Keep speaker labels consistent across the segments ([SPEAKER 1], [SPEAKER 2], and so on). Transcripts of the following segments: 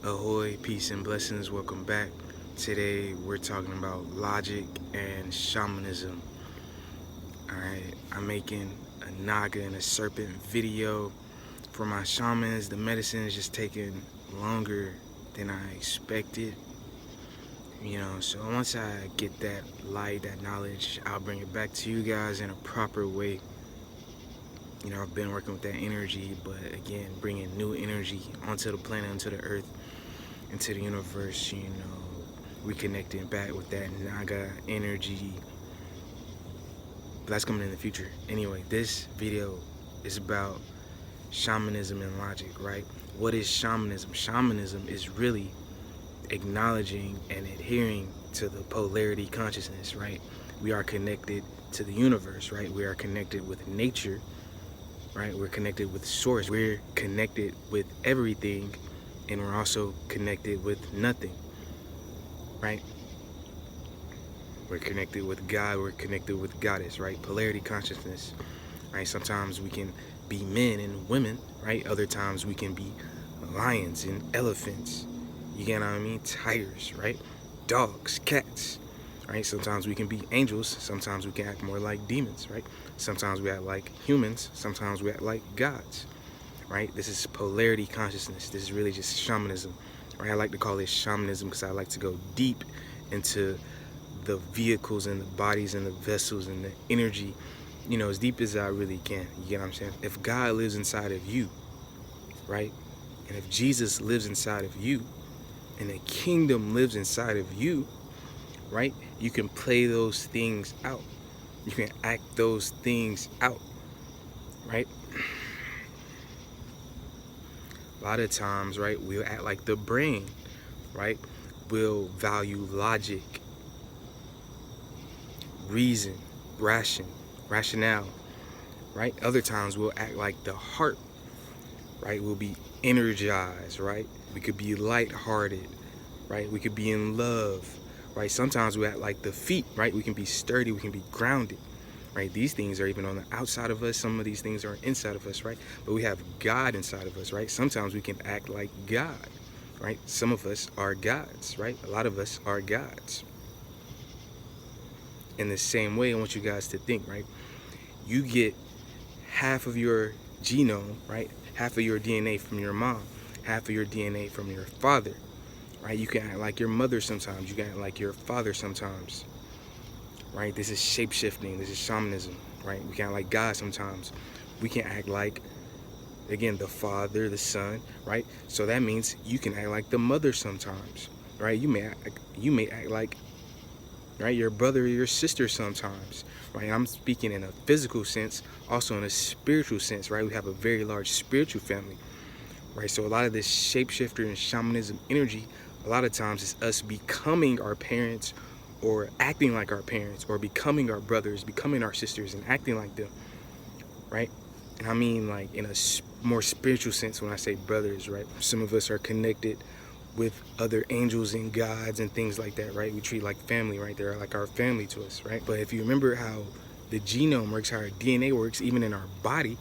[SPEAKER 1] Ahoy, peace and blessings, welcome back. Today we're talking about logic and shamanism. Alright, I'm making a naga and a serpent video for my shamans. The medicine is just taking longer than I expected. So once I get that light, that knowledge, I'll bring it back to you guys in a proper way. I've been working with that energy, but again, bringing new energy onto the planet, onto the earth, into the universe, reconnecting back with that naga energy. But that's coming in the future. Anyway, this video is about shamanism and logic, right? What is shamanism? Shamanism is really acknowledging and adhering to the polarity consciousness, right? We are connected to the universe, right? We are connected with nature, right? We're connected with source. We're connected with everything, and we're also connected with nothing, right? We're connected with God, we're connected with Goddess, right? Polarity consciousness, right? Sometimes we can be men and women, right? Other times we can be lions and elephants, you get what I mean? Tigers, right? Dogs, cats, right? Sometimes we can be angels, sometimes we can act more like demons, right? Sometimes we act like humans, sometimes we act like gods, right? This is polarity consciousness. This is really just shamanism, right? I like to call it shamanism because I like to go deep into the vehicles and the bodies and the vessels and the energy, as deep as I really can. You get what I'm saying? If God lives inside of you, right? And if Jesus lives inside of you, and the kingdom lives inside of you, right? You can play those things out. You can act those things out, right? A lot of times, right, we'll act like the brain, right? We'll value logic, reason, rationale, right? Other times we'll act like the heart, right? We'll be energized, right? We could be lighthearted, right? We could be in love, right? Sometimes we act like the feet, right? We can be sturdy, we can be grounded, right? These things are even on the outside of us. Some of these things are inside of us, right? But we have God inside of us, right? Sometimes we can act like God, right? Some of us are gods, right? A lot of us are gods. In the same way, I want you guys to think, right? You get half of your genome, right? Half of your DNA from your mom, half of your DNA from your father, right? You can act like your mother sometimes. You can act like your father sometimes, right? This is shape-shifting. This is shamanism, right? We can act like God sometimes. We can act like, again, the Father, the Son, right? So that means you can act like the mother sometimes, right? You may act like, right, your brother or your sister sometimes, right? I'm speaking in a physical sense, also in a spiritual sense, right? We have a very large spiritual family, right? So a lot of this shapeshifter and shamanism energy, a lot of times it's us becoming our parents or acting like our parents, or becoming our brothers, becoming our sisters and acting like them, right? And I mean like in a more spiritual sense when I say brothers, right? Some of us are connected with other angels and gods and things like that, right? We treat like family, right? They're like our family to us, right? But if you remember how the genome works, how our DNA works, even in our body,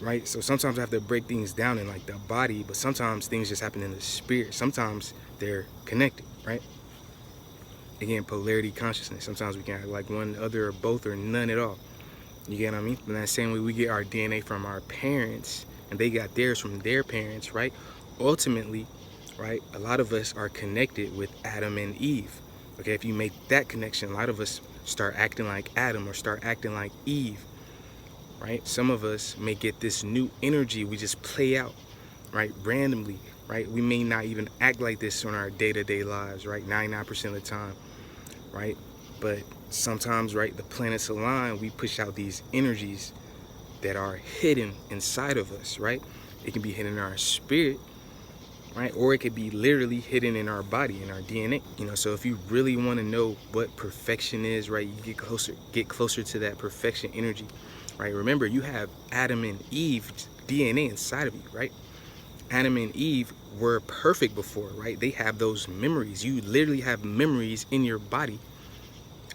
[SPEAKER 1] right? So sometimes I have to break things down in like the body, but sometimes things just happen in the spirit. Sometimes they're connected, right? Again, polarity consciousness. Sometimes we can act like one, other, or both, or none at all. You get what I mean? In that same way, we get our DNA from our parents, and they got theirs from their parents, right? Ultimately, right, a lot of us are connected with Adam and Eve. Okay, if you make that connection, a lot of us start acting like Adam or start acting like Eve, right? Some of us may get this new energy we just play out, right, randomly, right? We may not even act like this on our day-to-day lives, right, 99% of the time, right? But sometimes, right, the planets align, we push out these energies that are hidden inside of us, right? It can be hidden in our spirit, right? Or it could be literally hidden in our body, in our DNA. So if you really want to know what perfection is, right, you get closer to that perfection energy, right? Remember, you have Adam and Eve's DNA inside of you, right? Adam and Eve were perfect before, right? They have those memories. You literally have memories in your body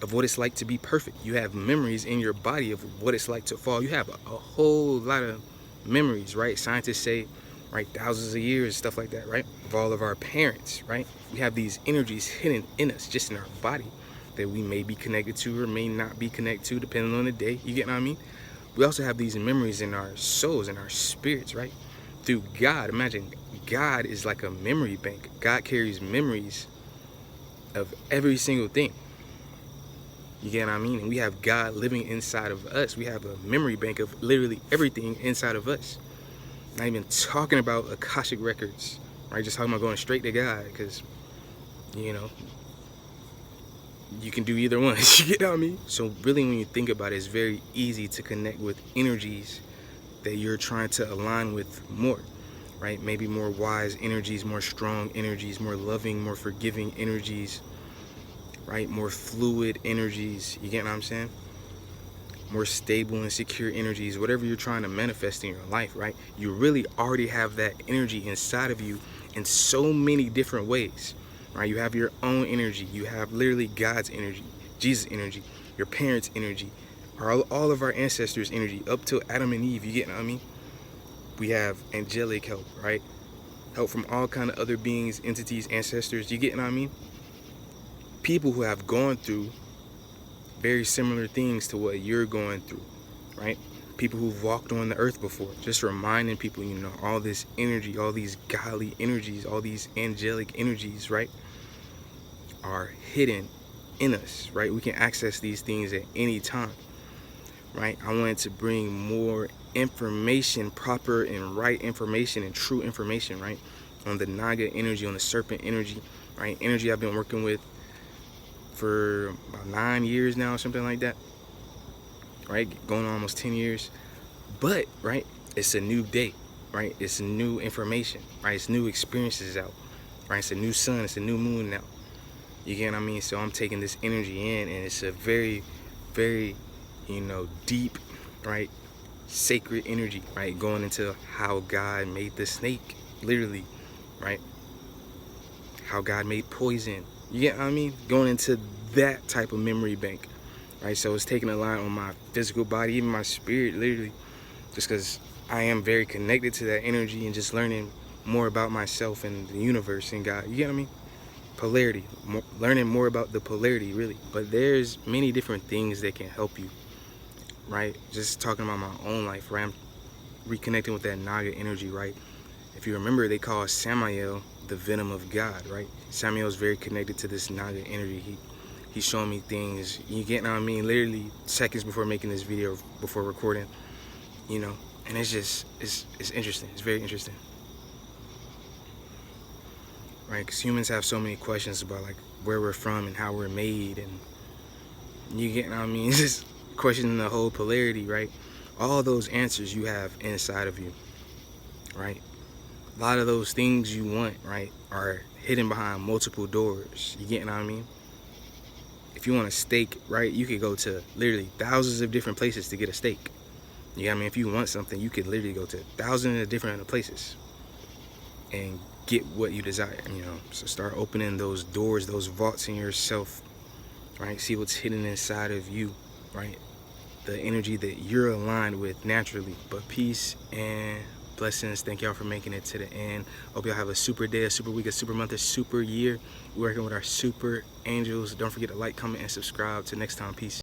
[SPEAKER 1] of what it's like to be perfect. You have memories in your body of what it's like to fall. You have a whole lot of memories, right? Scientists say right? Thousands of years, stuff like that, right? Of all of our parents, right? We have these energies hidden in us, just in our body, that we may be connected to or may not be connected to, depending on the day. You get what I mean? We also have these memories in our souls and our spirits, right? Through God. Imagine God is like a memory bank. God carries memories of every single thing. You get what I mean? And we have God living inside of us. We have a memory bank of literally everything inside of us. Not even talking about Akashic records, right? Just talking about going straight to God, because, you know, you can do either one. You get what I mean? So really, when you think about it, it's very easy to connect with energies that you're trying to align with more, right? Maybe more wise energies, more strong energies, more loving, more forgiving energies, right? More fluid energies. You get what I'm saying? More stable and secure energies, whatever you're trying to manifest in your life, right? You really already have that energy inside of you in so many different ways, right? You have your own energy. You have literally God's energy, Jesus' energy, your parents' energy, all of our ancestors' energy, up till Adam and Eve. You get what I mean? We have angelic help, right? Help from all kind of other beings, entities, ancestors. You get what I mean? People who have gone through very similar things to what you're going through, right? People who've walked on the earth before. Just reminding people, you know, all this energy, all these godly energies, all these angelic energies, right, are hidden in us, right? We can access these things at any time, right? I wanted to bring more information, proper and right information and true information, right, on the Naga energy, on the serpent energy, right? Energy I've been working with for about 9 years now, or something like that, right? Going on almost 10 years. But, right, it's a new day, right? It's new information, right? It's new experiences out, right? It's a new sun, it's a new moon now. You get what I mean? So I'm taking this energy in, and it's a very, very, you know, deep, right, sacred energy, right? Going into how God made the snake, literally, right? How God made poison. You get what I mean? Going into that type of memory bank, right? So it's taking a line on my physical body, even my spirit, literally, just because I am very connected to that energy and just learning more about myself and the universe and God. You get what I mean? Polarity, learning more about the polarity, really. But there's many different things that can help you, right? Just talking about my own life, right? I'm reconnecting with that Naga energy, right? If you remember, they call Samael the venom of God, right? Samael is very connected to this Naga energy. He's showing me things, you get what I mean, literally seconds before making this video, before recording, you know, and it's just, it's interesting. It's very interesting, right? Because humans have so many questions about like where we're from and how we're made, and you get what I mean? It's just questioning the whole polarity, right? All those answers you have inside of you, right? A lot of those things you want, right, are hidden behind multiple doors. You get what I mean? If you want a steak, right, you could go to literally thousands of different places to get a steak. You know what I mean? If you want something, you could literally go to thousands of different places and get what you desire, you know? So start opening those doors, those vaults in yourself, right? See what's hidden inside of you, right? The energy that you're aligned with naturally. But peace and blessings. Thank y'all for making it to the end. Hope y'all have a super day, a super week, a super month, a super year. We're working with our super angels. Don't forget to like, comment, and subscribe. Till next time, peace.